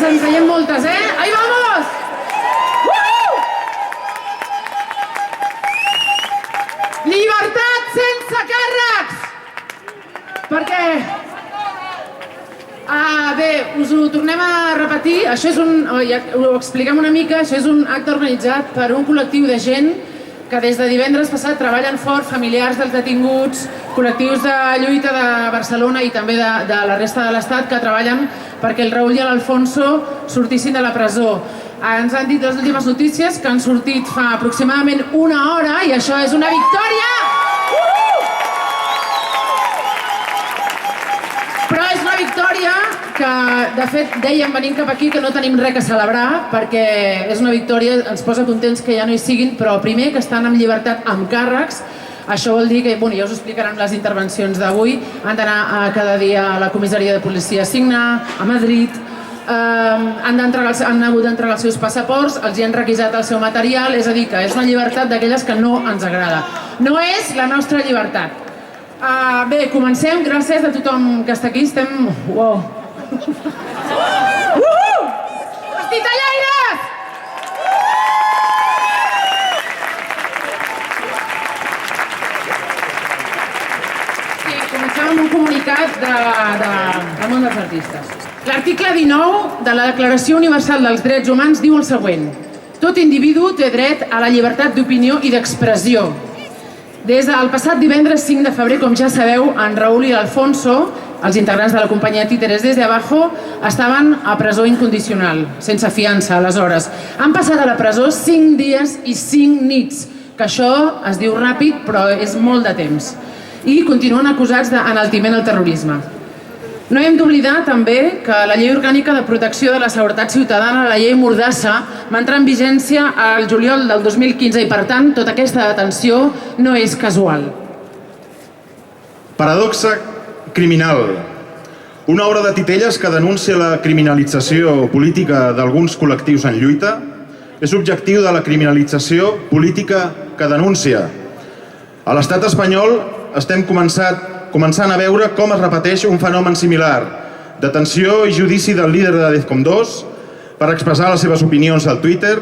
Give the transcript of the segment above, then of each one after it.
ens veiem moltes, Ahí vamos! Llibertat sense càrrecs! Perquè... Bé, us ho tornem a repetir. Això és ho expliquem una mica, això és un acte organitzat per un col·lectiu de gent que des de divendres passat treballen fort, familiars dels detinguts, col·lectius de lluita de Barcelona i també de la resta de l'Estat que treballen perquè el Raül i l'Alfonso sortissin de la presó. Ens han dit les últimes notícies que han sortit fa aproximadament una hora i això és una victòria! Però és una victòria que, de fet, dèiem venint cap aquí que no tenim res a celebrar perquè és una victòria, ens posa contents que ja no hi siguin, però primer que estan en llibertat amb càrrecs. Això vol dir que, ja us ho explicaran les intervencions d'avui, han d'anar cada dia a la comissaria de policia a signar, a Madrid, han hagut d'entregar els seus passaports, els hi han requisat el seu material, és a dir, que és una llibertat d'aquelles que no ens agrada. No és la nostra llibertat. Bé, comencem. Gràcies a tothom que està aquí. Estem... Uau! Els titellaires! Sí, comencem amb un comunicat del món dels artistes. L'article 19 de la Declaració Universal dels Drets Humans diu el següent: tot individu té dret a la llibertat d'opinió i d'expressió. Des del passat divendres 5 de febrer, com ja sabeu, en Raül i l'Alfonso, els integrants de la companyia Títeres Desde Abajo, estaven a presó incondicional, sense fiança, aleshores. Han passat a la presó 5 dies i 5 nits, que això es diu ràpid, però és molt de temps. I continuen acusats d'enaltiment al terrorisme. No hem d'oblidar també que la Llei Orgànica de Protecció de la Seguretat Ciutadana, la Llei Mordassa, va entrar en vigència al juliol del 2015 i, per tant, tota aquesta detenció no és casual. Paradoxa criminal. Una obra de titelles que denuncia la criminalització política d'alguns col·lectius en lluita és objectiu de la criminalització política que denuncia. A l'estat espanyol estem començant a veure com es repeteix un fenomen similar: detenció i judici del líder de Defcon 2 per expressar les seves opinions al Twitter,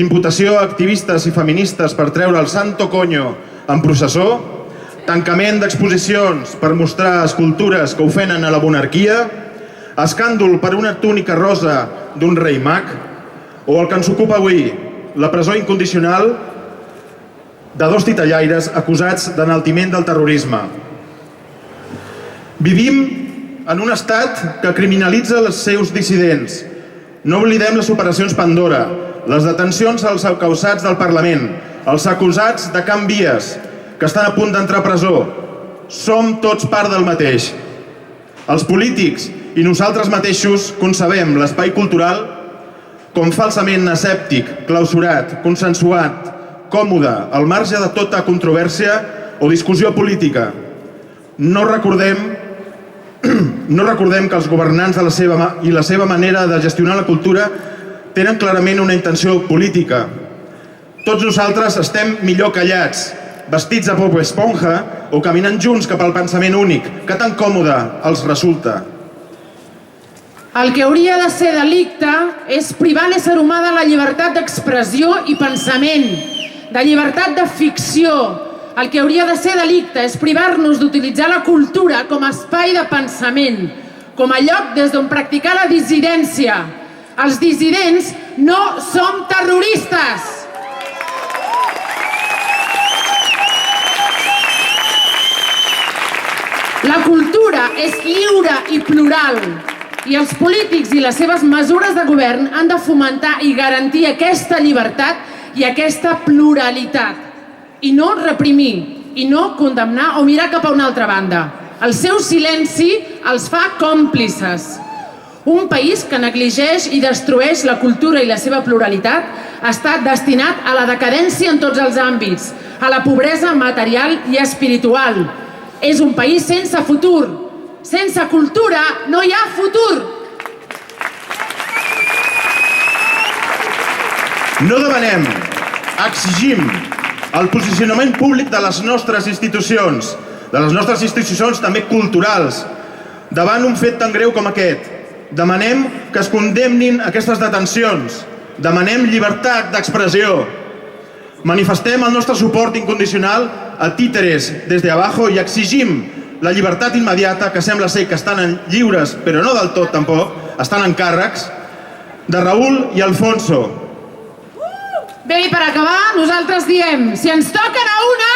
imputació a activistes i feministes per treure el santo coño en processó, tancament d'exposicions per mostrar escultures que ofenen a la monarquia, escàndol per una túnica rosa d'un rei mag, o el que ens ocupa avui, la presó incondicional de 2 titellaires acusats d'enaltiment del terrorisme. Vivim en un estat que criminalitza els seus dissidents. No oblidem les operacions Pandora, les detencions als encausats del Parlament, els acusats de Can Vies, que estan a punt d'entrar a presó. Som tots part del mateix. Els polítics i nosaltres mateixos concebem l'espai cultural com falsament asèptic, clausurat, consensuat, còmode, al marge de tota controvèrsia o discussió política. No recordem que els governants i la seva manera de gestionar la cultura tenen clarament una intenció política. Tots nosaltres estem millor callats, vestits a Bob Esponja o caminant junts cap al pensament únic, que tan còmode els resulta. El que hauria de ser delicte és privar l'ésser humà de la llibertat d'expressió i pensament, de llibertat de ficció. El que hauria de ser delicte és privar-nos d'utilitzar la cultura com a espai de pensament, com a lloc des d'on practicar la dissidència. Els dissidents no som terroristes! La cultura és lliure i plural, i els polítics i les seves mesures de govern han de fomentar i garantir aquesta llibertat i aquesta pluralitat. I no reprimir, i no condemnar o mirar cap a una altra banda. El seu silenci els fa còmplices. Un país que negligeix i destrueix la cultura i la seva pluralitat està destinat a la decadència en tots els àmbits, a la pobresa material i espiritual. És un país sense futur. Sense cultura no hi ha futur. No demanem, exigim el posicionament públic de les nostres institucions també culturals, davant un fet tan greu com aquest. Demanem que es condemnin aquestes detencions. Demanem llibertat d'expressió. Manifestem el nostre suport incondicional a títeres des de abajo i exigim la llibertat immediata, que sembla ser que estan lliures, però no del tot tampoc, estan en càrrecs, de Raúl i Alfonso. Bé, i per acabar, nosaltres diem, si ens toquen a una,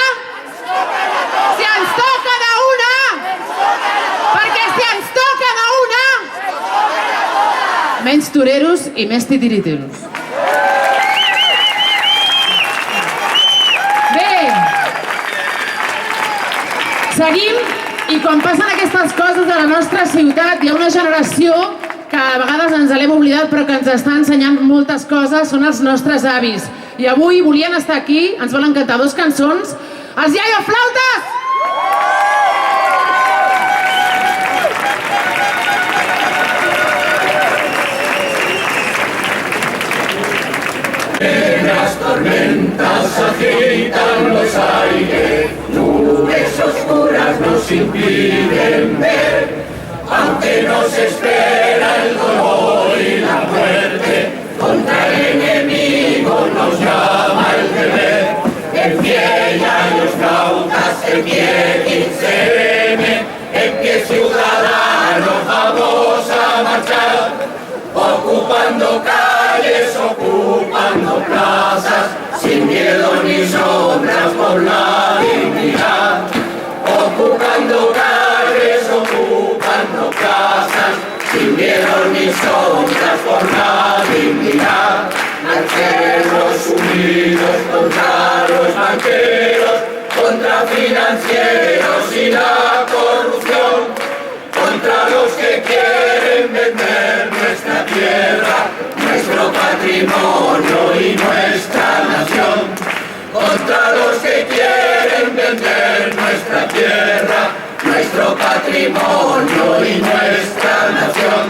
si ens toquen a una, perquè si ens toquen a una, menys toreros i més titiriteros. Bé, seguim, i quan passen aquestes coses a la nostra ciutat hi ha una generació que a vegades ens l'hem oblidat però que ens està ensenyant moltes coses, són els nostres avis. I avui volien estar aquí, ens volen cantar 2 cançons, els Iaia Flautes! Las tormentas agitan los aires, nubes oscuras nos impiden ver, aunque nos espera el dolor y la muerte, contra el enemigo nos llama el deber. En pie Yayos Flautas, en pie 15M, en pie ciudadanos vamos a marchar, ocupando calles, ocupando plazas, sin miedo ni sombras por la dignidad. Ocupando calles, ocupando plazas, sin miedo ni sombras por la dignidad. Marchemos unidos contra los banqueros, contra financieros y la corrupción, contra los que quieren vender nuestra tierra, nuestro patrimonio y nuestra nación. Contra los que quieren vender nuestra tierra, nuestro patrimonio y nuestra nación.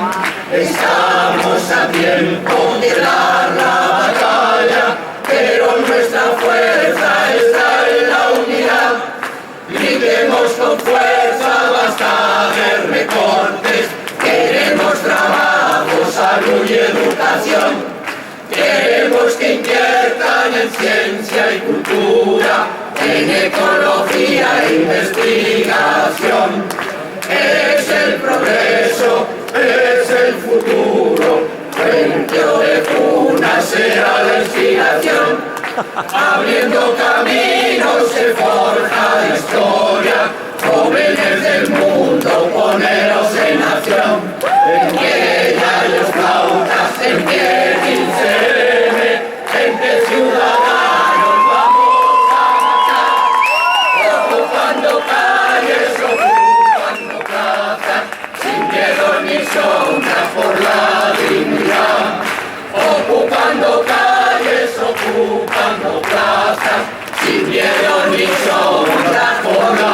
Estamos a tiempo de dar la batalla, pero nuestra fuerza está en la unidad. Gritemos con fuerza, basta de recortes, queremos trabajo, salud y educación. Queremos que inviertan en ciencia y cultura, en ecología e investigación. Es el progreso, es el futuro, Fuenteo de Cuna será la inspiración. Abriendo caminos se forja la historia, jóvenes del mundo, poneros en acción. En pie Yayos Flautas, en pie 15M, en pie ciudadanos vamos a marchar, ocupando calles, ocupando plazas, sin miedo ni sombras por la dignidad. Ocupando calles, ocupando plazas, sin miedo ni sombras por la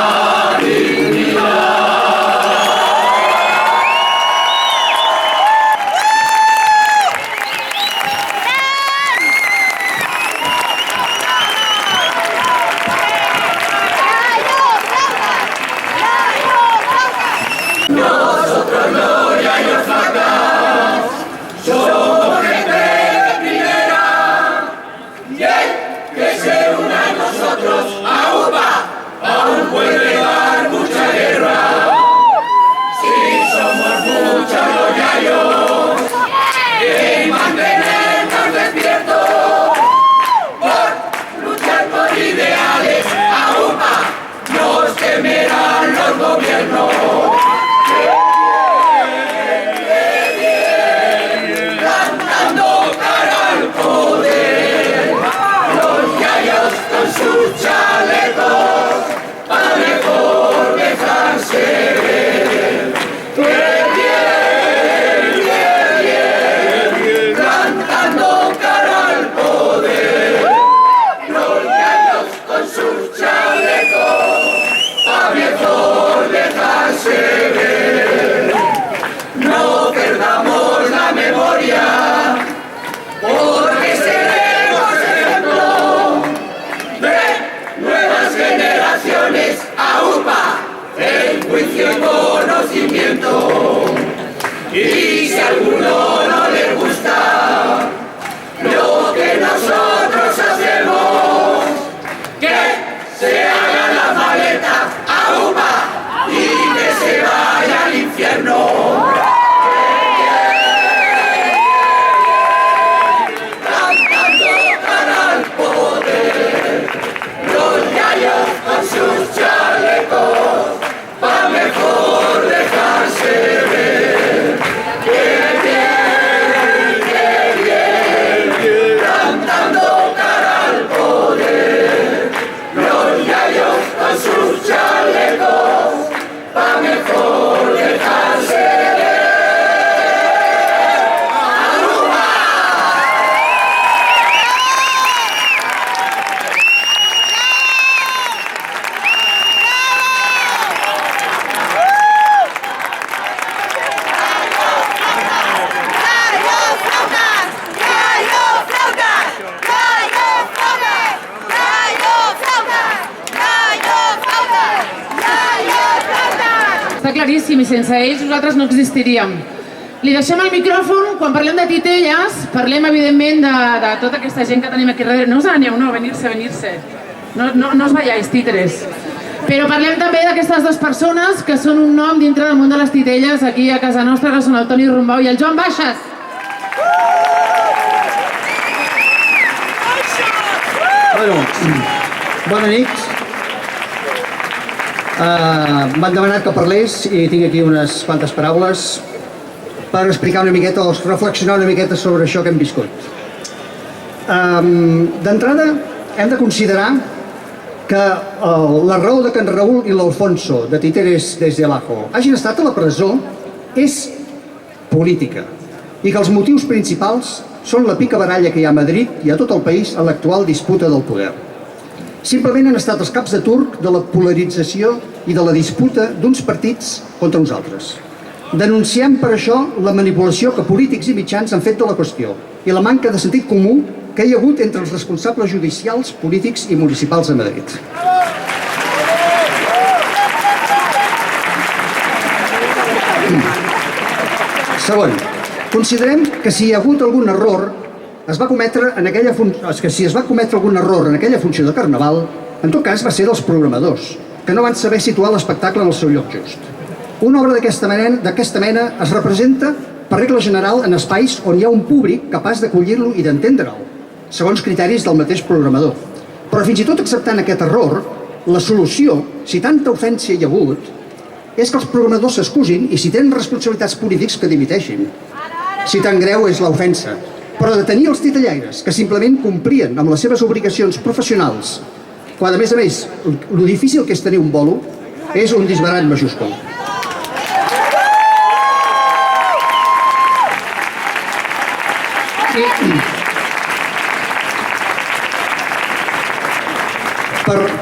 està claríssim, i sense ells nosaltres no existiríem. Li deixem el micròfon. Quan parlem de titelles, parlem evidentment de tota aquesta gent que tenim aquí darrere. No us aneu, no, venir-se. No us veiais, títeres. Però parlem també d'aquestes dues persones que són un nom dintre del món de les titelles aquí a casa nostra, que són el Toni Rumbau i el Joan Baixas. Bona nit. M'han demanat que parlés i tinc aquí unes quantes paraules per explicar una miqueta o reflexionar una miqueta sobre això que hem viscut. D'entrada, hem de considerar que la raó de que en Raúl i l'Alfonso de Títeres desde abajo hagin estat a la presó és política i que els motius principals són la picabaralla que hi ha a Madrid i a tot el país en l'actual disputa del poder. Simplement han estat els caps de turc de la polarització i de la disputa d'uns partits contra uns altres. Denunciem per això la manipulació que polítics i mitjans han fet de la qüestió i la manca de sentit comú que hi ha hagut entre els responsables judicials, polítics i municipals a Madrid. Segon, considerem que si hi ha hagut algun error, si es va cometre algun error en aquella funció de Carnaval, en tot cas va ser dels programadors, que no van saber situar l'espectacle en el seu lloc just. Una obra d'aquesta mena es representa, per regla general, en espais on hi ha un públic capaç d'acollir-lo i d'entendre'l, segons criteris del mateix programador. Però fins i tot acceptant aquest error, la solució, si tanta ofensa hi ha hagut, és que els programadors s'excusin i si tenen responsabilitats polítics que dimiteixin. Si tan greu és l'ofensa. Però de tenir els titellaires que simplement complien amb les seves obligacions professionals, quan a més, lo difícil que és tenir un bolo, és un disbarat majúscul.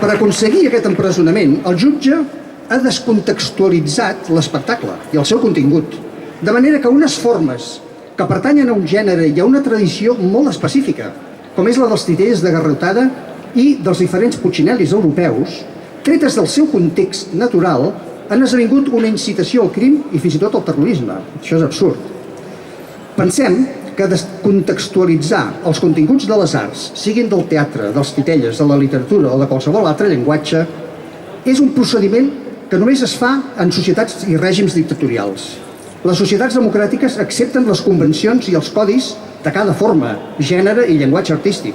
Per aconseguir aquest empresonament, el jutge ha descontextualitzat l'espectacle i el seu contingut, de manera que unes formes que pertanyen a un gènere i a una tradició molt específica, com és la dels titelles de garrotada i dels diferents putxinel·lis europeus, tretes del seu context natural, han esdevingut una incitació al crim i fins i tot al terrorisme. Això és absurd. Pensem que descontextualitzar els continguts de les arts, siguin del teatre, dels titelles, de la literatura o de qualsevol altre llenguatge, és un procediment que només es fa en societats i règims dictatorials. Les societats democràtiques accepten les convencions i els codis de cada forma, gènere i llenguatge artístic,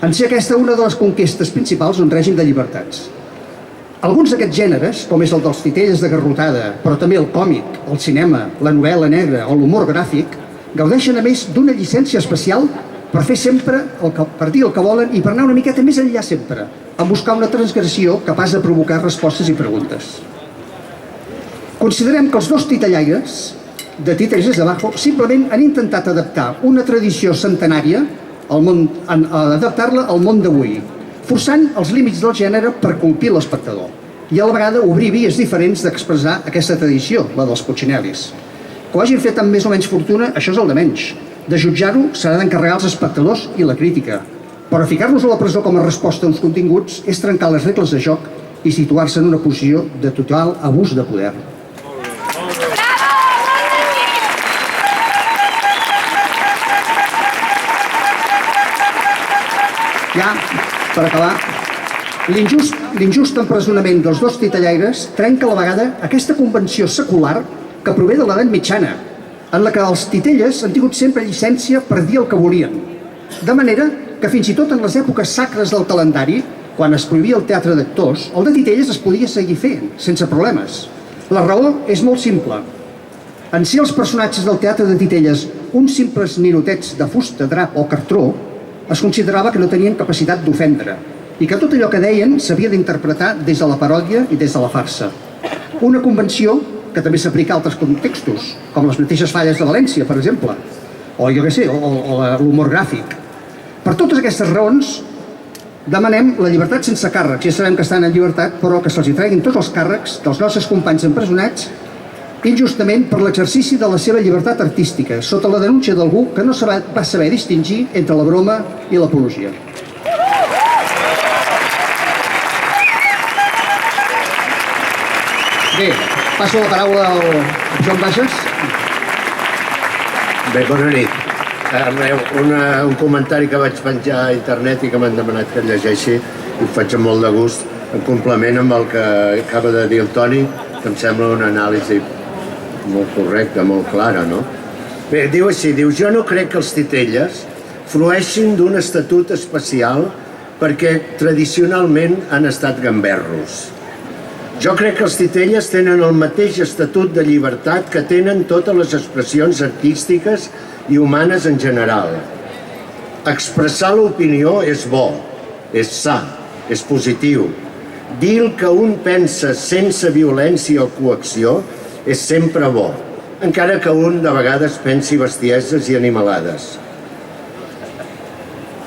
en ser aquesta una de les conquestes principals d'un règim de llibertats. Alguns d'aquests gèneres, com és el dels titelles de garrotada, però també el còmic, el cinema, la novel·la negra o l'humor gràfic, gaudeixen a més d'una llicència especial per fer sempre, per dir el que volen i per anar una miqueta més enllà sempre, en buscar una transgressió capaç de provocar respostes i preguntes. Considerem que els dos titellaires de Títeres desde abajo simplement han intentat adaptar una tradició centenària, adaptar-la al món d'avui, forçant els límits del gènere per colpir l'espectador i a la vegada obrir vies diferents d'expressar aquesta tradició, la dels putxinel·lis. Que ho hagin fet amb més o menys fortuna, això és el de menys. De jutjar-ho s'ha d'encarregar als espectadors i la crítica. Però ficar-nos a la presó com a resposta a uns continguts és trencar les regles de joc i situar-se en una posició de total abús de poder. Ja, per acabar, l'injust empresonament dels dos titellaires trenca a la vegada aquesta convenció secular que prové de l'edat mitjana, en la que els titelles han tingut sempre llicència per dir el que volien. De manera que fins i tot en les èpoques sacres del calendari, quan es prohibia el teatre d'actors, el de titelles es podia seguir fent, sense problemes. La raó és molt simple. En si els personatges del teatre de titelles uns simples ninotets de fusta, drap o cartró, es considerava que no tenien capacitat d'ofendre i que tot allò que deien s'havia d'interpretar des de la paròdia i des de la farsa. Una convenció que també s'aplica a altres contextos, com les mateixes falles de València, per exemple, o jo què sé, o l'humor gràfic. Per totes aquestes raons, demanem la llibertat sense càrrecs. Ja sabem que estan en llibertat, però que se'ls treguin tots els càrrecs dels nostres companys empresonats injustament per l'exercici de la seva llibertat artística, sota la denúncia d'algú que no va saber distingir entre la broma i l'apologia. Bé, Passo la paraula al Joan Bages. Bé, bona nit. Un comentari que vaig penjar a internet i que m'han demanat que llegeixi i ho faig amb molt de gust, en complement amb el que acaba de dir el Toni, que em sembla una anàlisi molt correcta, molt clara, no? Bé, diu així, jo no crec que els titelles frueixin d'un estatut especial perquè tradicionalment han estat gamberros. Jo crec que els titelles tenen el mateix estatut de llibertat que tenen totes les expressions artístiques i humanes en general. Expressar l'opinió és bo, és sa, és positiu. Dir el que un pensa sense violència o coacció és sempre bo, encara que un de vegades pensi bestieses i animalades.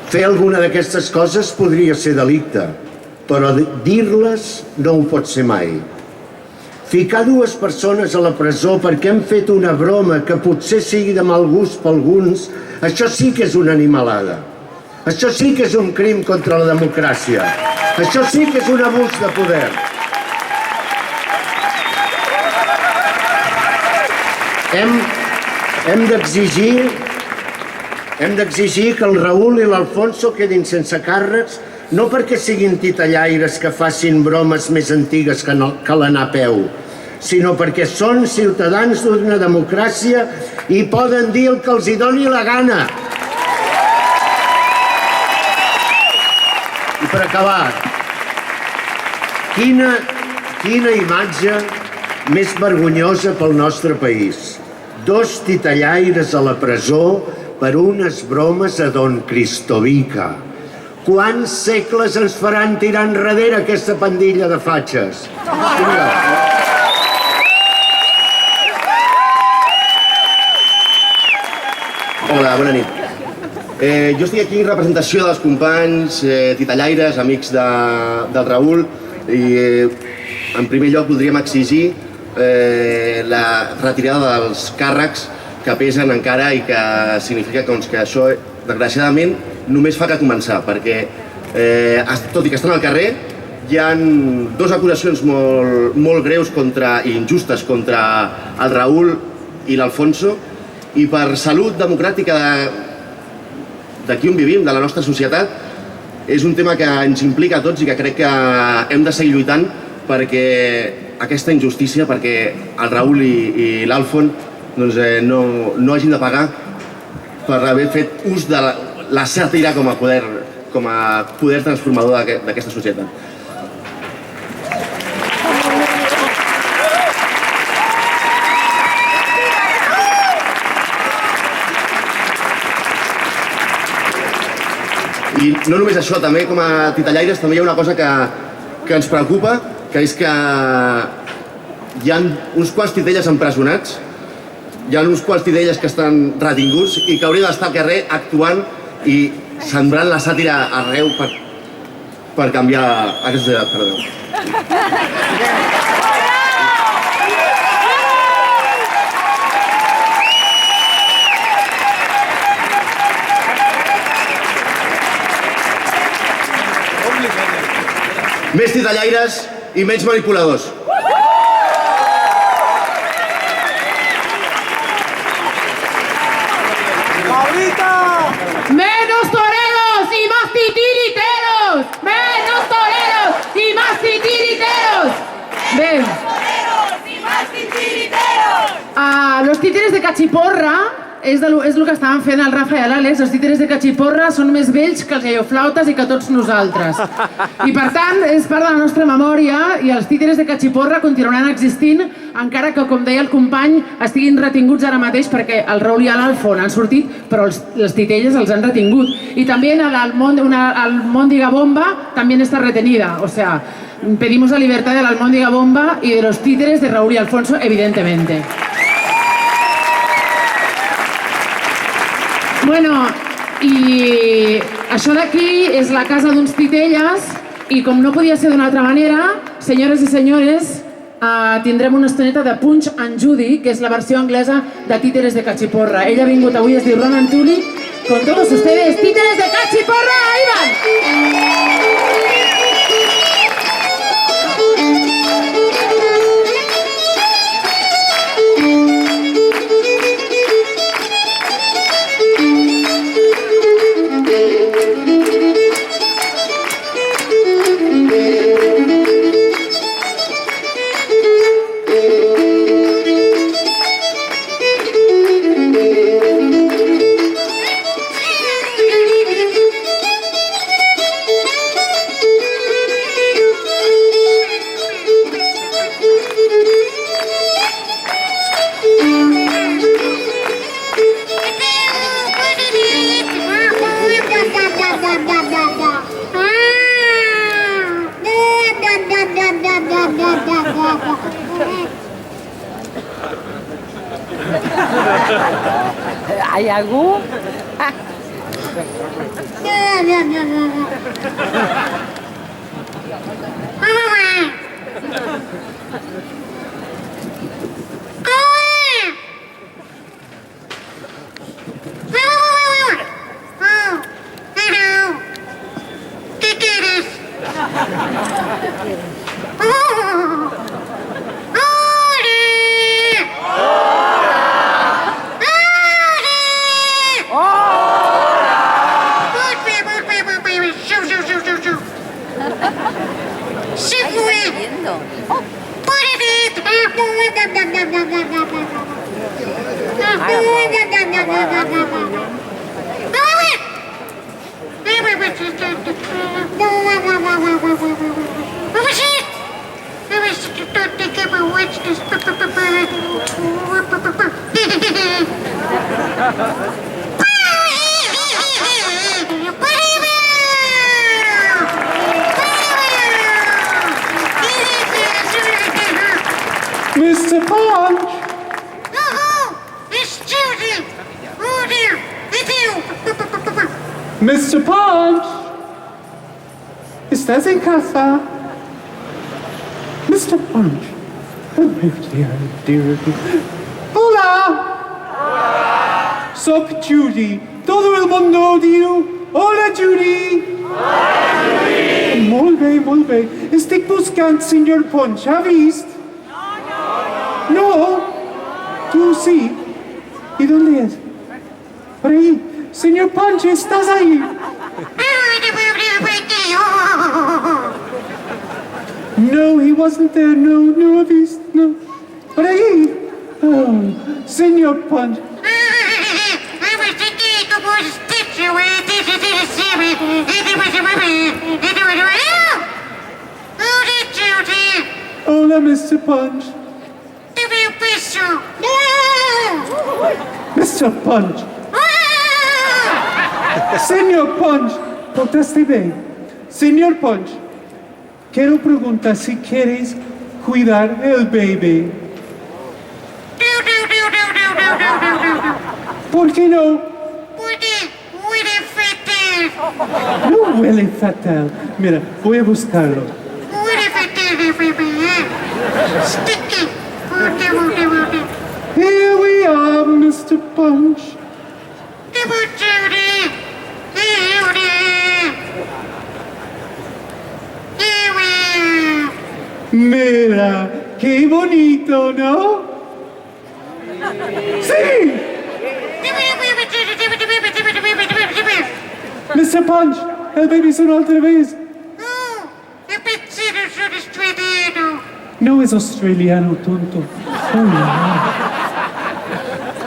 Fer alguna d'aquestes coses podria ser delicte, però dir-les no ho pot ser mai. Ficar dues persones a la presó perquè han fet una broma que potser sigui de mal gust per alguns, això sí que és una animalada. Això sí que és un crim contra la democràcia. Això sí que és un abús de poder. Hem d'exigir que el Raül i l'Alfonso quedin sense càrrecs, no perquè siguin titellaires que facin bromes més antigues que l'anar a peu, sinó perquè són ciutadans d'una democràcia i poden dir el que els hi doni la gana. I per acabar, quina imatge més vergonyosa pel nostre país. 2 titellaires a la presó per unes bromes a Don Cristovica. Quants segles ens faran tirar enrere aquesta pandilla de fatxes? Hola, bona nit. Jo estic aquí en representació dels companys titellaires, amics del Raül, i en primer lloc voldríem exigir la retirada dels càrrecs que pesen encara i que significa que això, desgraciadament, només fa que començar, perquè tot i que estan al carrer, hi ha 2 acusacions molt greus i injustes contra el Raül i l'Alfonso, i per salut democràtica d'aquí on vivim, de la nostra societat, és un tema que ens implica a tots i que crec que hem de seguir lluitant perquè aquesta injustícia, perquè el Raül i l'Alfon no hagin de pagar per haver fet ús de la sàtira com a poder transformador d'aquesta societat. I no només això, també com a titellaires també hi ha una cosa que ens preocupa, que és que hi ha uns quants titelles empresonats, hi ha uns quants titelles que estan retinguts i que haurien d'estar al carrer actuant i sembrant la sàtira arreu per canviar aquesta societat. Perdó. Més titellaires i menys manipuladors. ¡Menos toreros y más titiriteros! ¡Menos toreros y más titiriteros! Bé, los títeres de Cachiporra és el que estaven fent el Rafa i l'Àlex. Els títeres de Cachiporra són més vells que els galloflautes i que tots nosaltres. I per tant, és part de la nostra memòria i els títeres de Cachiporra continuaran existint, encara que, com deia el company, estiguin retinguts ara mateix perquè el Raül i l'Alfon han sortit, però les titelles els han retingut. I també l'Almóndiga Bomba també està retenida. O sea, pedimos la libertad de l'Almóndiga Bomba y de los títeres de Raül y Alfonso, evidentemente. Bueno, i això d'aquí és la casa d'uns titelles i com no podia ser d'una altra manera, senyores i senyores, tindrem una estoneta de Punch and Judy, que és la versió anglesa de Títeres de Cachiporra. Ella ha vingut avui, es diu Ronan Tully, con todos ustedes, Títeres de Cachiporra, ahí van! ¿Hay algú? Mr. Punch! It's Judy! Oh dear! It's you! Mr. Punch! ¿Estás en casa? Mr. Punch. Oh, dear. Hola! Soy Judy. Todo el mundo odio. Hola, Judy! Hola, Judy! Molt bé. Estic buscant Sr. Punch. ¿Ha vist? No. Tú sí. ¿Y dónde es? Por ahí. Señor Punch, ¿estás ahí? No, he wasn't there. No, I've visto. No. Por ahí. Oh, Señor Punch. Hola, Mr. Punch. Mr. Punch. Señor Punch, portaste bien. Señor Punch, quiero preguntar si quieres cuidar el bebé. ¿Por qué no? Porque huele fatal. No huele fatal. Mira, voy a buscarlo. Huele fatal, bebé. Sticky. Here we are, Mr. Punch. Mira, qué bonito, ¿no? ¡Sí! Mr. Punch, el baby sonó otra vez. No es australiano, tonto. Oh, no.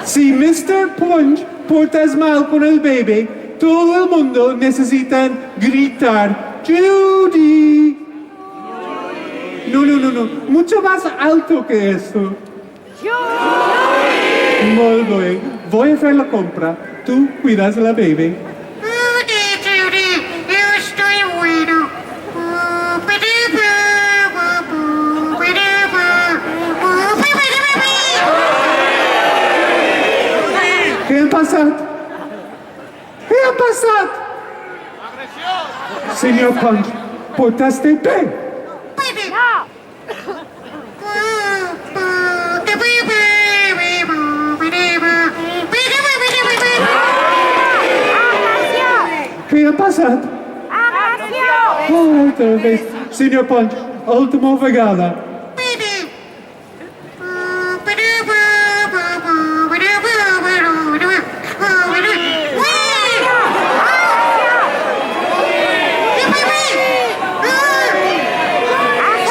Si Mr. Punch portas mal con el bebé, todo el mundo necesita gritar Judy. No. Mucho más alto que eso. Muy bien. Voy a hacer la compra. Tú cuidas a la bebé. ¿Qué ha pasado? Señor Punch, ¿portaste bien? ¿Qué ha pasado? Otra vez. Señor Punch, última vegada.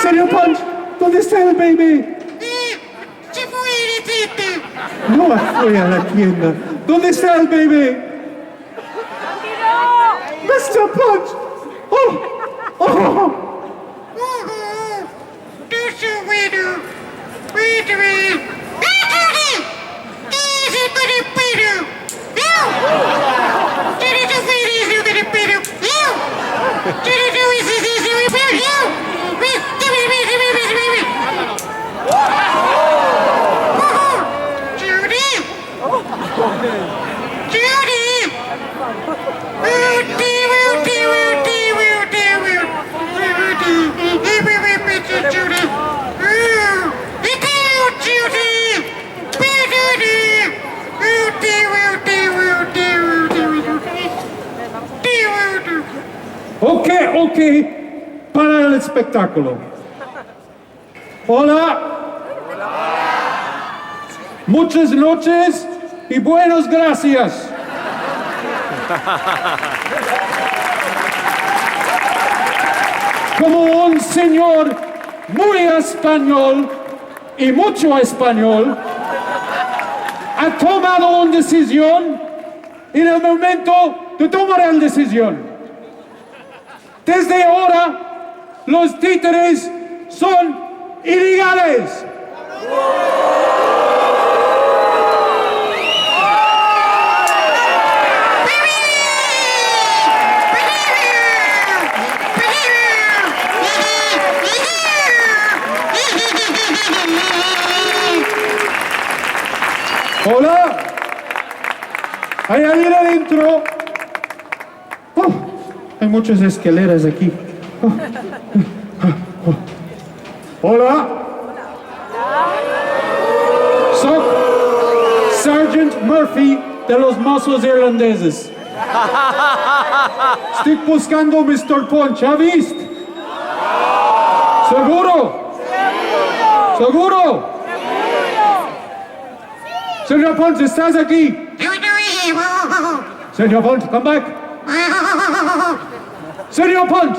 Señor Punch, ¿dónde está el bebé? Se fue a la tienda. No fue a la tienda. ¿Dónde está el bebé? Mr. Punch! Oh! Ok, para el espectáculo. Hola. Muchas noches y buenas gracias. Como un señor muy español y mucho español, ha tomado una decisión en el momento de tomar la decisión. Desde ahora, los títeres son ilegales. Hola, hay alguien adentro. Oh, hay muchas escaleras aquí. Hola. Soy Sergeant Murphy de los Mossos Irlandeses. Estoy buscando a Mr. Punch, ¿ha visto? ¿Seguro? ¿Seguro? Señor Punch, ¿estás aquí? Señor Punch, come back. Señor Punch,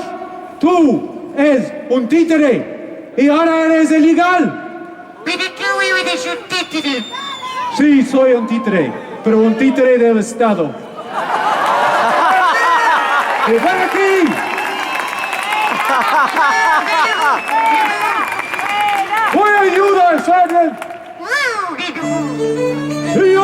tú eres un títere y ahora eres ilegal. Pero tú eres un títere. Sí, soy un títere, pero un títere del Estado. ¡Y ven aquí! ¡Voy a ayudar, Sergeant! ¡Y yo!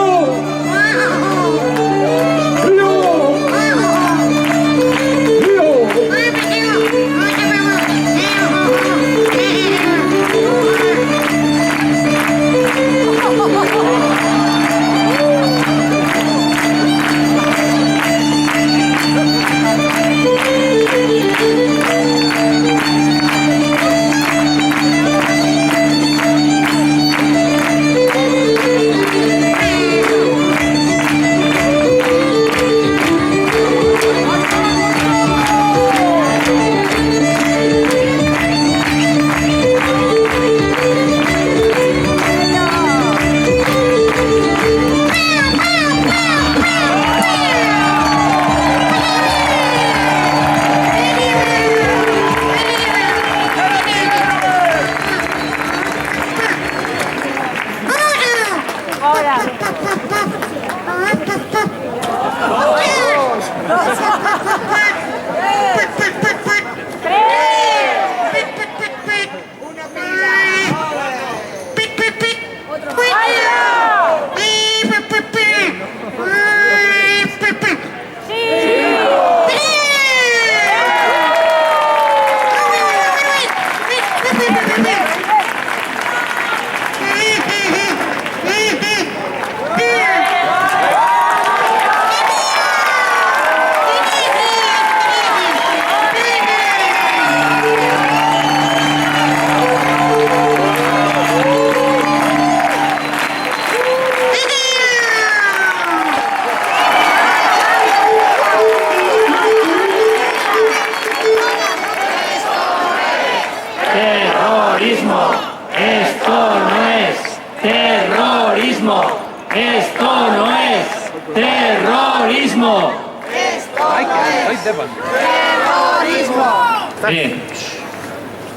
Bé,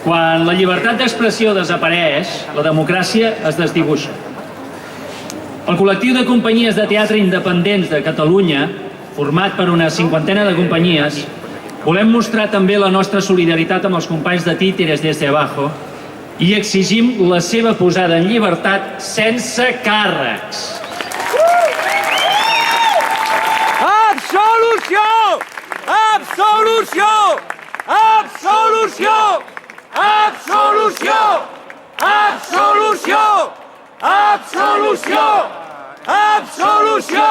quan la llibertat d'expressió desapareix, la democràcia es desdibuixa. El col·lectiu de companyies de teatre independents de Catalunya, format per una cinquantena de companyies, volem mostrar també la nostra solidaritat amb els companys de Títeres Desde Abajo i exigim la seva posada en llibertat sense càrrecs. Absolució! Absolució! Absolució! Absolució! Absolució! Absolució! Absolució!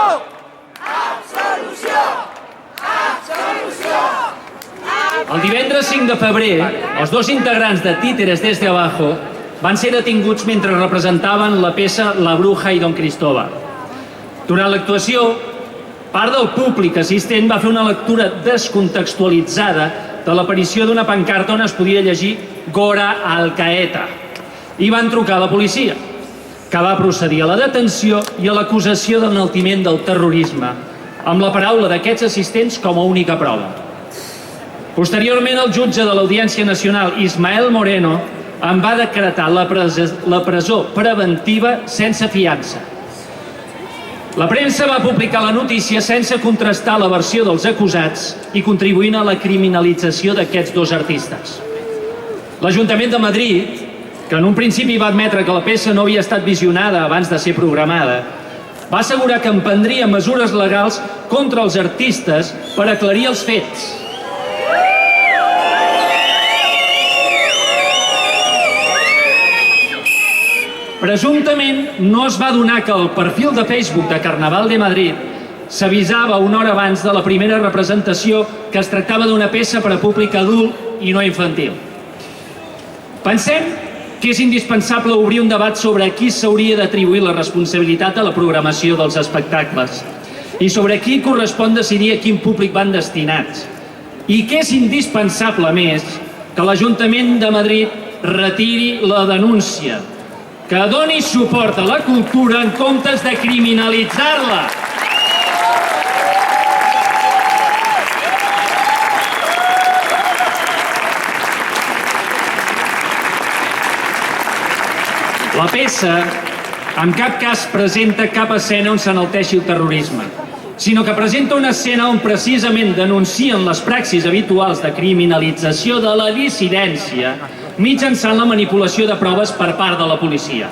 Absolució! Absolució! El divendres 5 de febrer, els dos integrants de Títeres Desde Abajo van ser detinguts mentre representaven la peça La Bruja i Don Cristóbal. Durant l'actuació, Part del públic assistent va fer una lectura descontextualitzada de l'aparició d'una pancarta on es podia llegir Gora Al-Qaeda i van trucar a la policia, que va procedir a la detenció i a l'acusació d'enaltiment del terrorisme, amb la paraula d'aquests assistents com a única prova. Posteriorment, el jutge de l'Audiència Nacional, Ismael Moreno, en va decretar la presó preventiva sense fiança. La premsa va publicar la notícia sense contrastar la versió dels acusats i contribuint a la criminalització d'aquests dos artistes. L'Ajuntament de Madrid, que en un principi va admetre que la peça no havia estat visionada abans de ser programada, va assegurar que emprendria mesures legals contra els artistes per aclarir els fets. Presumptament, no es va donar que el perfil de Facebook de Carnaval de Madrid s'avisava una hora abans de la primera representació que es tractava d'una peça per a públic adult i no infantil. Pensem que és indispensable obrir un debat sobre a qui s'hauria d'atribuir la responsabilitat de la programació dels espectacles i sobre qui correspon decidir a quin públic van destinats. I que és indispensable, a més, que l'Ajuntament de Madrid retiri la denúncia, que doni suport a la cultura en comptes de criminalitzar-la. La peça en cap cas presenta cap escena on s'enalteixi el terrorisme, sinó que presenta una escena on precisament denuncien les praxis habituals de criminalització de la dissidència mitjançant la manipulació de proves per part de la policia.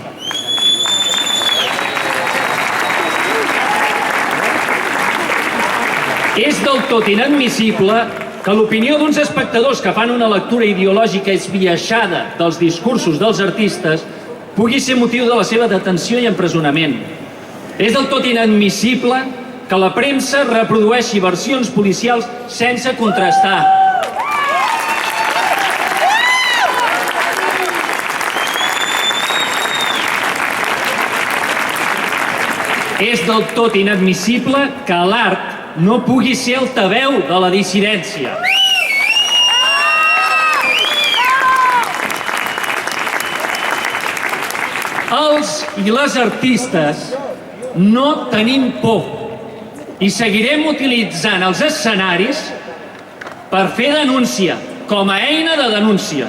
És del tot inadmissible que l'opinió d'uns espectadors que fan una lectura ideològica esbiaixada dels discursos dels artistes pugui ser motiu de la seva detenció i empresonament. És del tot inadmissible que la premsa reprodueixi versions policials sense contrastar. És del tot inadmissible que l'art no pugui ser el altaveu de la dissidència. Els i les artistes no tenim por i seguirem utilitzant els escenaris per fer denúncia, com a eina de denúncia.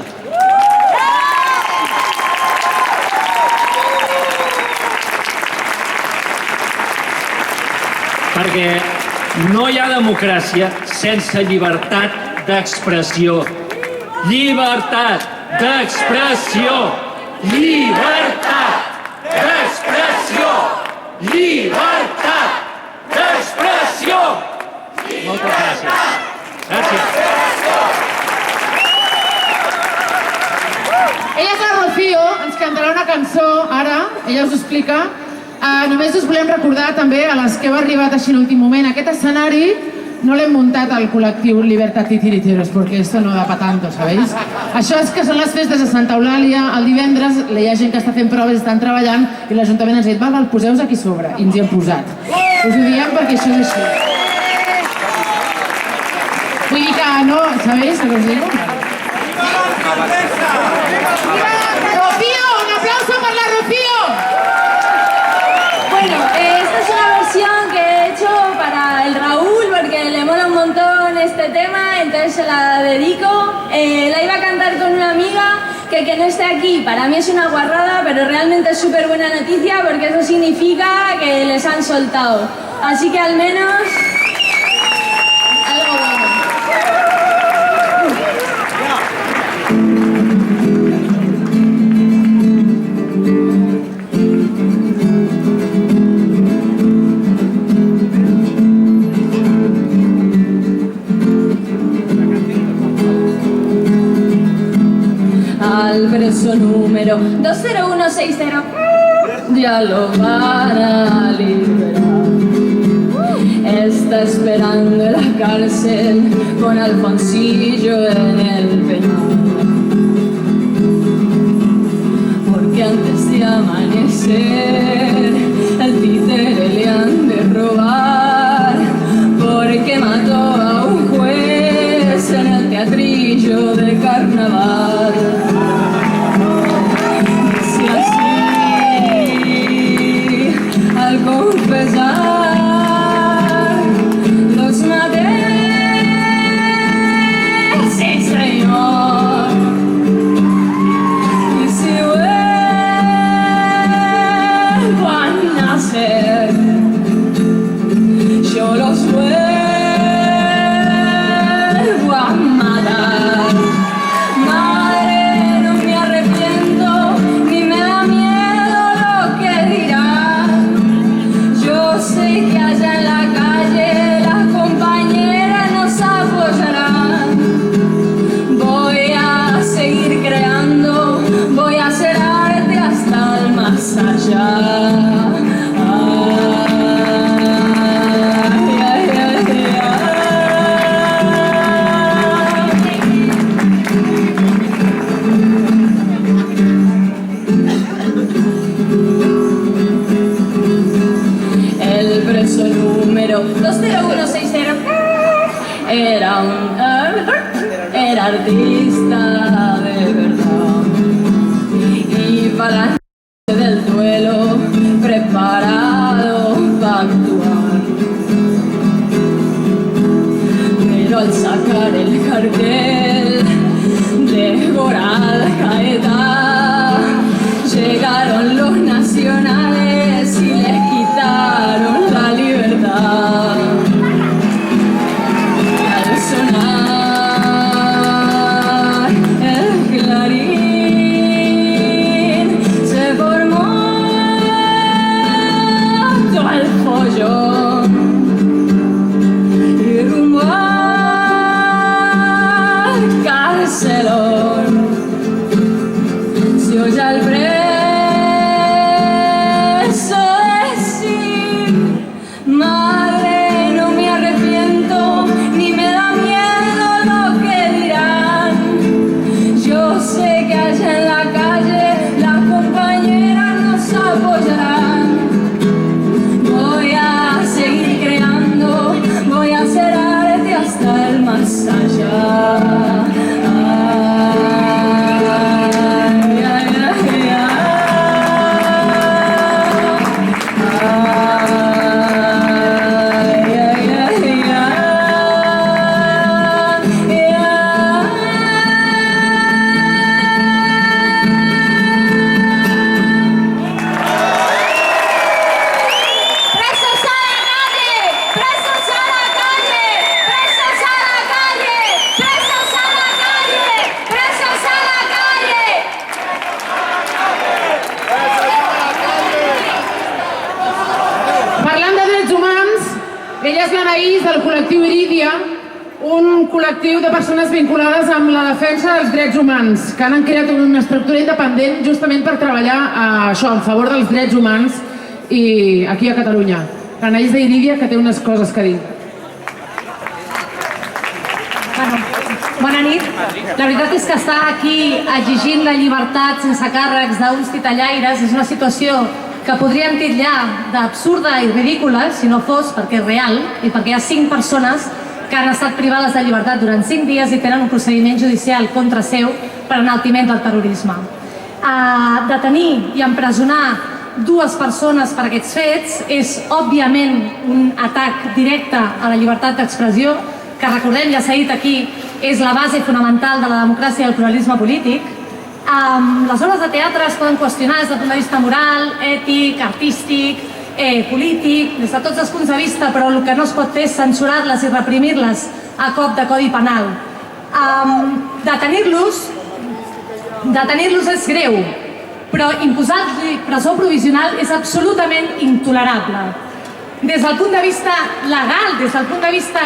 Perquè no hi ha democràcia sense llibertat d'expressió. Llibertat d'expressió! Llibertat d'expressió! Llibertat d'expressió! Moltes gràcies. Gràcies. Ella és la Rocío, ens cantarà una cançó ara, ella us ho explica. Només us volem recordar també a les que heu arribat així en l'últim moment, aquest escenari no l'hem muntat al col·lectiu Libertad Titiriteros, perquè esto no da pa tanto, ¿sabéis? Això és que són les festes de Santa Eulàlia, el divendres hi ha gent que està fent proves, estan treballant, i l'Ajuntament ens ha dit, val, poseu-vos aquí sobre, i ens hi hem posat. Us ho diem perquè això és així. Vull dir que no, ¿sabéis? Us digo? Rocío, un aplauso per la Rocío. Bueno, esta es una versión que he hecho para el Raúl porque le mola un montón este tema, entonces se la dedico. La iba a cantar con una amiga que no esté aquí. Para mí es una guarrada, pero realmente es súper buena noticia porque eso significa que les han soltado. Así que al menos algo bueno. Al preso número 20160 ya lo van a liberar. Está esperando en la cárcel con Alfonsillo en el penal. Porque antes de amanecer al títere le han de robar teatrillo de carnaval. Si así, al confesar, los maté, sí señor. Y si vuelvo a nacer, yo los vuelvo a matar. Madre, no me arrepiento, ni me da miedo lo que dirán. Yo sé que allá en la calle las compañeras nos apoyarán. Voy a seguir creando, voy a hacer arte hasta el más allá. El preso número 20160 era artista de verdad, y para la noche del duelo preparado para actuar. Pero al sacar el cartel de Goral Caeta, llegaron los nacionales y les quitaron la libertad. Al sonar el clarín, se formó todo el follón y rumbo al carcelón se oye al preso decir: madre, no me arrepiento, ni me da miedo lo que dirán. Yo sé que allá en la calle las compañeras nos apoyarán. Voy a seguir creando, voy a hacer arte hasta el más allá. ¡Presos a la calle! ¡Presos a la calle! ¡Presos a la calle! ¡Presos a la calle! ¡Presos a la calle! Parlant de drets humans, ella és l'Anaïs del col·lectiu Irídia, un col·lectiu de persones vinculades amb la defensa dels drets humans, que han creat una estructura independent justament per treballar això, en favor dels drets humans i aquí a Catalunya. L'Anaïs d'Irídia, que té unes coses que dir. Bona nit. La veritat és que estar aquí exigint la llibertat sense càrrecs d'uns titellaires és una situació que podríem titllar d'absurda i ridícula si no fos perquè és real i perquè hi ha 5 persones que han estat privades de llibertat durant 5 dies i tenen un procediment judicial contra seu per enaltiment del terrorisme. Detenir i empresonar 2 persones per aquests fets és, òbviament, un atac directe a la llibertat d'expressió, que recordem, ja s'ha dit aquí, és la base fonamental de la democràcia i el pluralisme polític. Les obres de teatre es poden qüestionar des del punt de vista moral, ètic, artístic, polític, des de tots els punts de vista, però el que no es pot fer és censurar-les i reprimir-les a cop de codi penal. Detenir-los és greu, però imposar-los presó provisional és absolutament intolerable. Des del punt de vista legal, des del punt de vista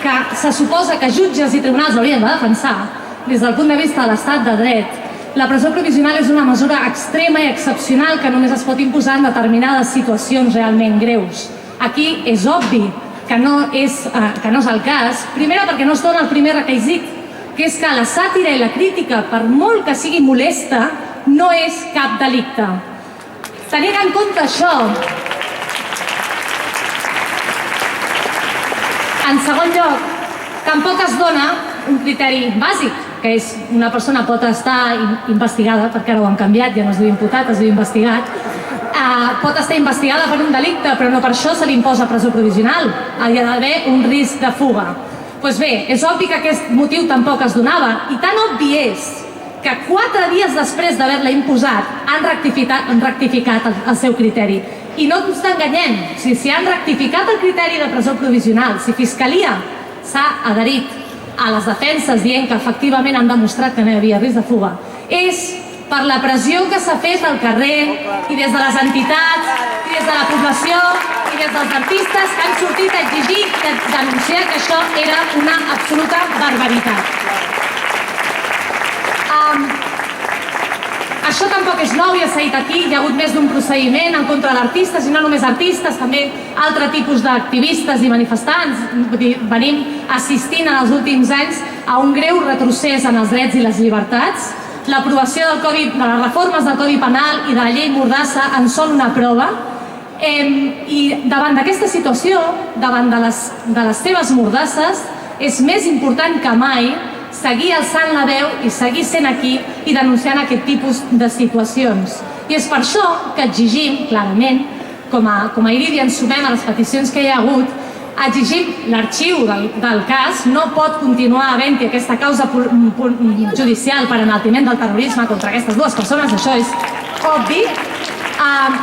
que se suposa que jutges i tribunals haurien de defensar, des del punt de vista de l'estat de dret, la presó provisional és una mesura extrema i excepcional que només es pot imposar en determinades situacions realment greus. Aquí és obvi que no és el cas, primera perquè no es dona el primer requisit, que és que la sàtira i la crítica, per molt que sigui molesta, no és cap delicte. Tenint en compte això, en segon lloc, tampoc es dona un criteri bàsic, que és una persona pot estar investigada, perquè ara ho han canviat, ja no es diu imputat, es diu investigat, pot estar investigada per un delicte, però no per això se li imposa presó provisional. Hi ha d'haver un risc de fuga. Doncs bé, és obvi que aquest motiu tampoc es donava, i tan obvi és que 4 dies després d'haver-la imposat han rectificat el seu criteri. I no ens enganyem, si han rectificat el criteri de presó provisional, si Fiscalia s'ha adherit a les defenses dient que efectivament han demostrat que no hi havia risc de fuga, és per la pressió que s'ha fet al carrer i des de les entitats, i des de la població, i des dels artistes que han sortit a exigir i a denunciar que això era una absoluta barbaritat. Això tampoc és nou, ja s'ha dit aquí, hi ha hagut més d'un procediment en contra d'artistes, i no només artistes, també altre tipus d'activistes i manifestants. Venim assistint en els últims anys a un greu retrocés en els drets i les llibertats. L'aprovació de les reformes del Codi Penal i de la llei Mordassa en són una prova. I davant d'aquesta situació, davant de les seves mordasses, és més important que mai seguir alçant la veu i seguir sent aquí i denunciant aquest tipus de situacions. I és per això que exigim, clarament, com a IRIDI ens sumem a les peticions que hi ha hagut, exigim l'arxiu del cas. No pot continuar havent-hi aquesta causa judicial per enaltiment del terrorisme contra aquestes dues persones, això és obvi.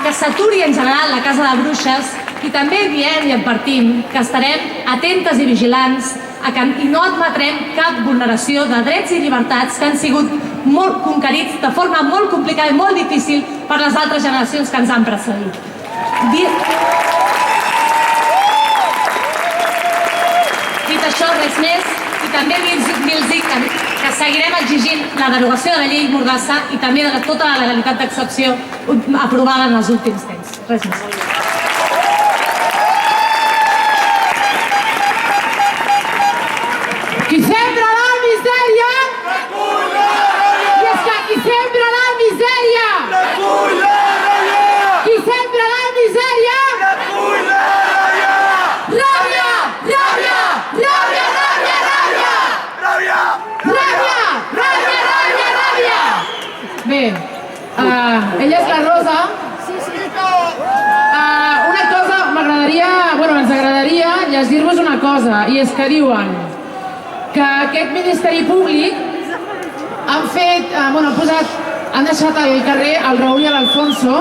Que s'aturi en general la Casa de Bruixes, i també diem i advertim que estarem atentes i vigilants i no admetrem cap vulneració de drets i llibertats que han sigut molt conquerits de forma molt complicada i molt difícil per les altres generacions que ens han precedit. Dit això, res més, i també dir-los que seguirem exigint la derogació de la llei Mordassa i també de tota la legalitat d'excepció aprovada en els últims temps. Res més. Qui sembra la misèria, i és que qui sembra la misèria, qui sembra la misèria, ràbia, ràbia, ràbia, ràbia, ràbia, ràbia, ràbia, ràbia, ràbia. Bé, ella és la Rosa. Una cosa m'agradaria, ens agradaria llegir-vos una cosa, i és que diuen que aquest Ministeri Públic han deixat al carrer el Raül i l'Alfonso.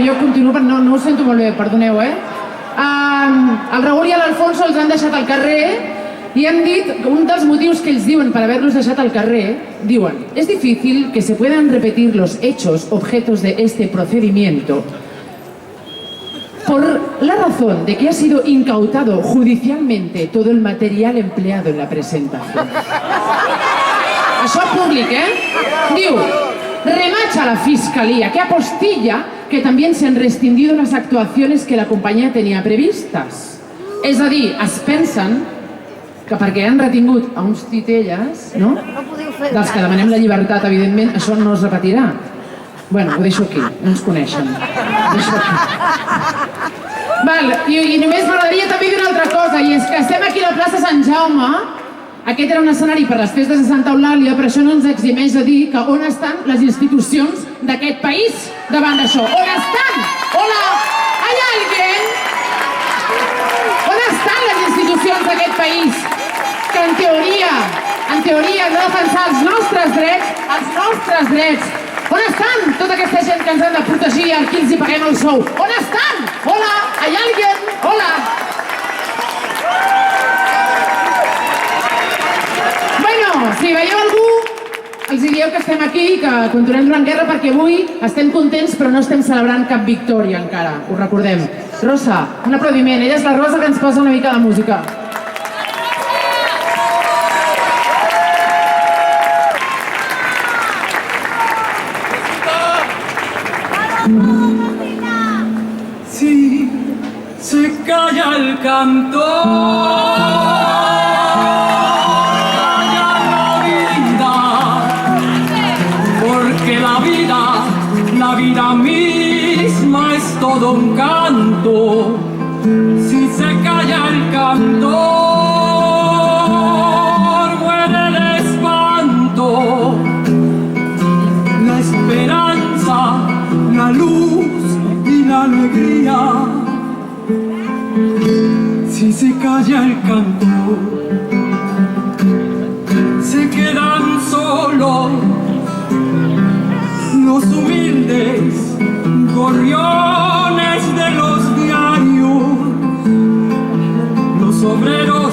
Jo continuo, no ho sento molt bé, perdoneu, El Raül i l'Alfonso els han deixat al carrer y han dit, un dels motius que ells diuen per haver-los deixat al carrer, diuen: es difícil que se puedan repetir los hechos objetos de este procedimiento por la razón de que ha sido incautado judicialmente todo el material empleado en la presentación. Això públic, Diu, remacha la Fiscalía, que apostilla que también se han rescindido las actuaciones que la compañía tenía previstas. És a dir, es pensen que perquè han retingut a uns titelles, no? Dels que demanem la llibertat, evidentment, això no es repetirà. Ho deixo aquí, no ens coneixen. I només m'agradaria també dir una altra cosa, i és que estem aquí a la plaça Sant Jaume. Aquest era un escenari per les festes de Santa Eulàlia, però això no ens eximeix de dir que on estan les institucions d'aquest país davant d'això. On estan? Hola, ¿hay alguien? On estan les institucions d'aquest país que en teoria han de defensar els nostres drets? On estan tota aquesta gent que ens han de protegir, a qui els hi paguem el sou? On estan? Hola, ¿hay alguien? Hola. Si veieu algú, els dieu que estem aquí i que continuem donant guerra, perquè avui estem contents però no estem celebrant cap victòria encara, ho recordem. Rosa, un aplaudiment. Ella és la Rosa que ens posa una mica de música. Si se calla el cantor, la vida misma es todo un canto. Si se calla calla el cantor, se quedan solos los humildes gorriones de los diarios, los obreros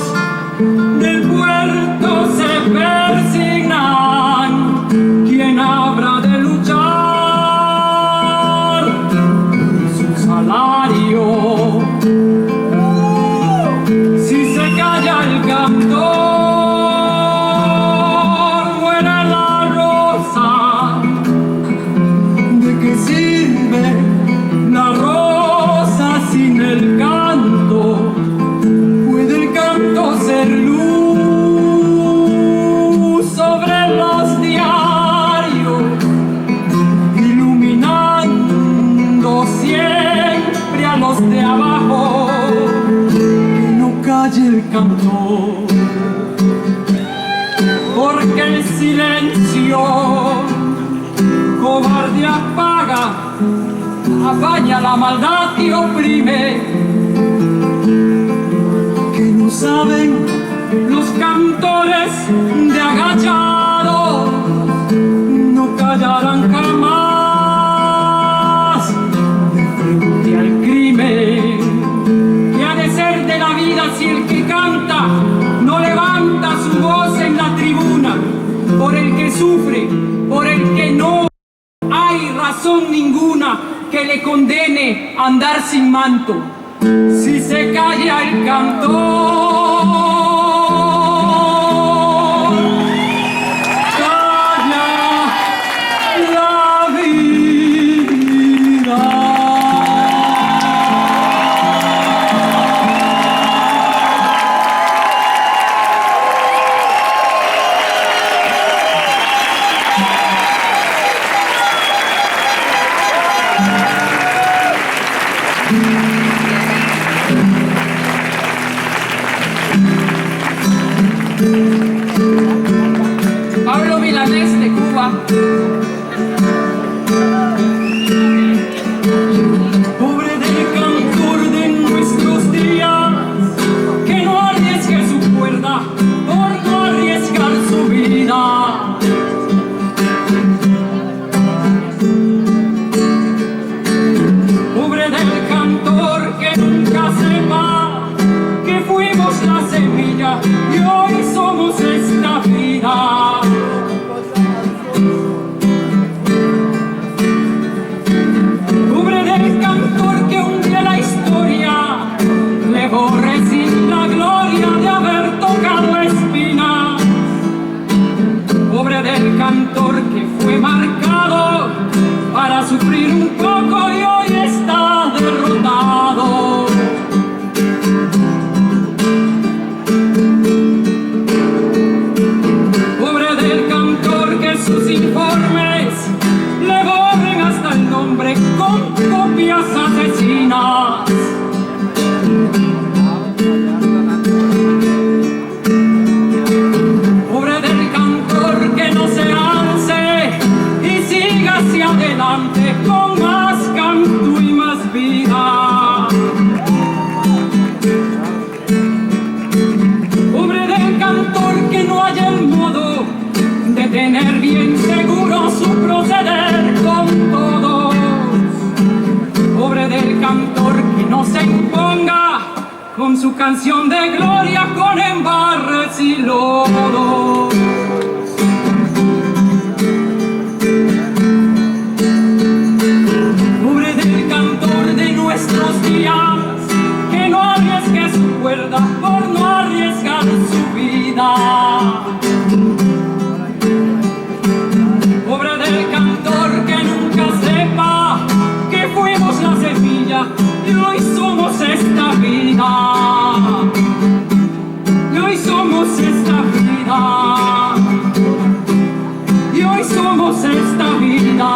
del puerto se persignan. ¿Quién habrá de luchar por su salario? Si se calla el cantor, muere la rosa. ¿De qué sirve la rosa sin el canto? ¿Puede el canto ser luz sobre los diarios, iluminando siempre a los de abajo? Que no calle el cantor, porque el silencio cobarde apaña la maldad y oprime. Que no saben los cantores de agachados, no callarán jamás de frente al crimen. ¿Qué ha de ser de la vida si el que canta no levanta su voz en la tribuna? Por el que sufre, por el que no hay razón ninguna que le condene a andar sin manto. Si se calla el cantor, calla la vida. Pablo Milanés de Cuba. Pobre del cantor de nuestros días, que no arriesgue su cuerda por no arriesgar su vida. Pobre del cantor que nunca sepa que fuimos la semilla y hoy somos esta vida. Pobre del cantor que un día la historia le borre sin la gloria de haber tocado espina. Pobre del cantor que fue marcado para sufrir un poco y hoy está derrotado. Pobre del cantor que sus informes le borren hasta el nombre con copias asesinas. Pobre del cantor que no se alce y siga hacia adelante con más canto y más vida. Pobre del cantor que no haya el modo de tener bien seguro su proceder con todos. Pobre del cantor que no se imponga con su canción de gloria con embarres y lodos. Pobre del cantor de nuestros días, que no arriesgue su cuerda por no arriesgar su vida. Pobre del cantor que nunca sepa que fuimos la semilla y hoy somos esta vida. Y hoy somos esta vida. Y hoy somos esta vida.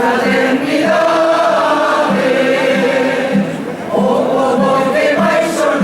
Fraternidade, o povo que vai sorrir.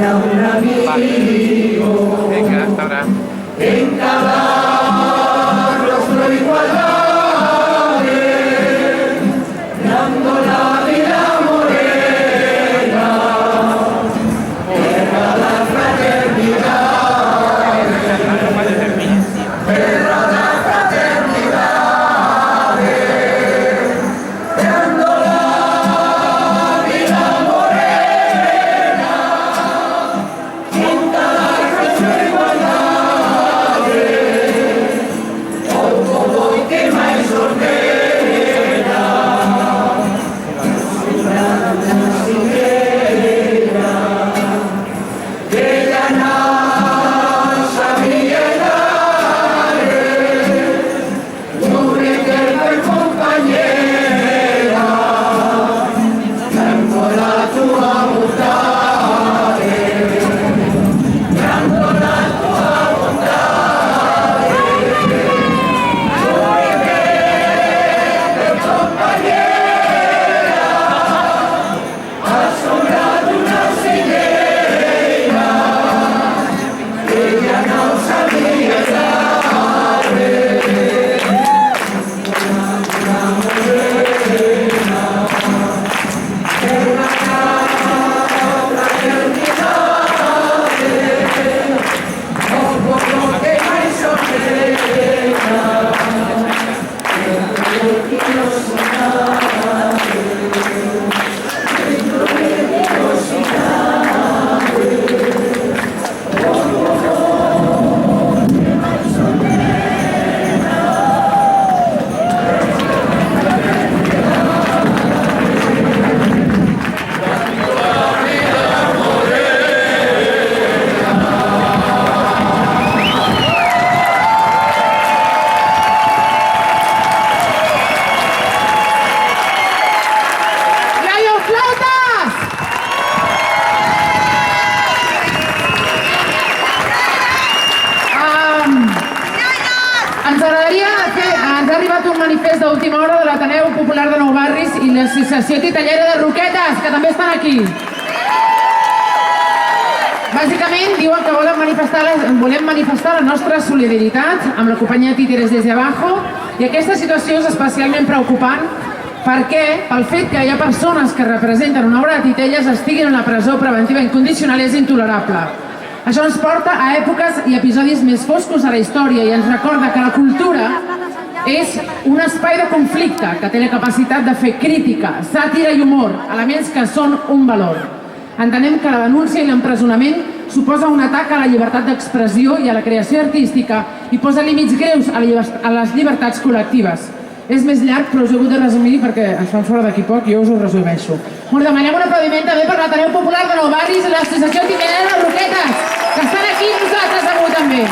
era un amigo. Venga, hasta ahora. En cada rostro igualdades, dando la vida morena, tierra de fraternidad, tierra de fraternidad, dando la vida morena, en cada rostro igualdades. D'última hora de l'Ateneu Popular de Nou Barris i l'Associació Titellera de Roquetes, que també estan aquí. Bàsicament diuen que volem manifestar la nostra solidaritat amb la companyia Títeres Desde Abajo, i aquesta situació és especialment preocupant perquè pel fet que hi ha persones que representen una obra de titelles estiguin en la presó preventiva incondicional és intolerable. Això ens porta a èpoques i episodis més foscos de la història i ens recorda que la cultura és un espai de conflicte que té la capacitat de fer crítica, sàtira i humor, elements que són un valor. Entenem que la denúncia i l'empresonament suposa un atac a la llibertat d'expressió i a la creació artística i posa límits greus a les llibertats col·lectives. És més llarg, però us he hagut de resumir perquè ens fan fora d'aquí poc i jo us ho resumeixo. Demanem un aplaudiment també per l'Ateneu Popular de Nou Barris i l'Associació Titellera de Roquetes, que estan aquí amb nosaltres avui també.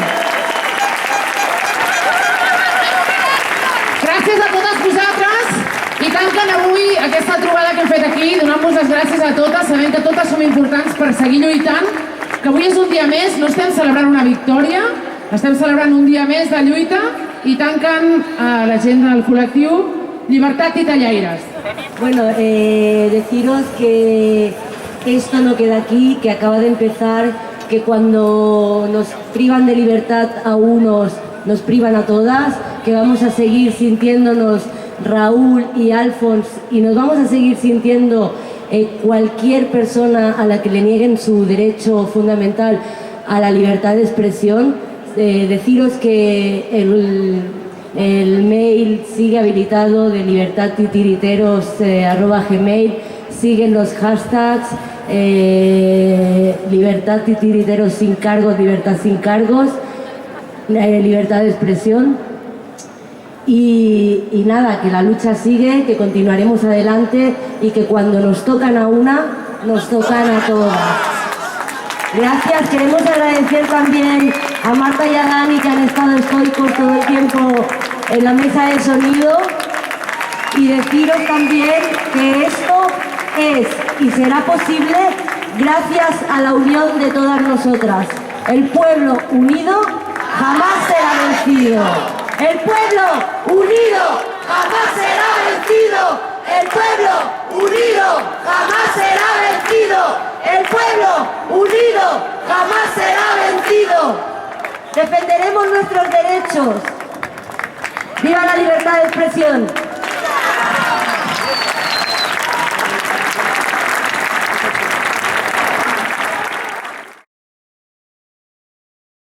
Gràcies a totes vosaltres i tanquen avui aquesta trobada que hem fet aquí, donant-vos les gràcies a totes, sabent que totes som importants per seguir lluitant, que avui és un dia més, no estem celebrant una victòria, estem celebrant un dia més de lluita i tanquen la gent del col·lectiu Llibertat Titellaires. Bueno, deciros que esto no queda aquí, que acaba de empezar, que cuando nos privan de libertad a unos, nos privan a todas, que vamos a seguir sintiéndonos Raúl y Alfons y nos vamos a seguir sintiendo cualquier persona a la que le nieguen su derecho fundamental a la libertad de expresión. Deciros que el mail sigue habilitado de libertadtitiriteros@gmail, siguen los hashtags libertad titiriteros sin cargos, libertad sin cargos, libertad de expresión. Y nada, que la lucha sigue, que continuaremos adelante y que cuando nos tocan a una, nos tocan a todas. Gracias, queremos agradecer también a Marta y a Dani, que han estado estoicos todo el tiempo en la mesa de sonido, y deciros también que esto es y será posible gracias a la unión de todas nosotras. El pueblo unido jamás será vencido. El pueblo unido jamás será vencido. El pueblo unido jamás será vencido. El pueblo unido Defenderemos nuestros derechos. ¡Viva la libertad de expresión!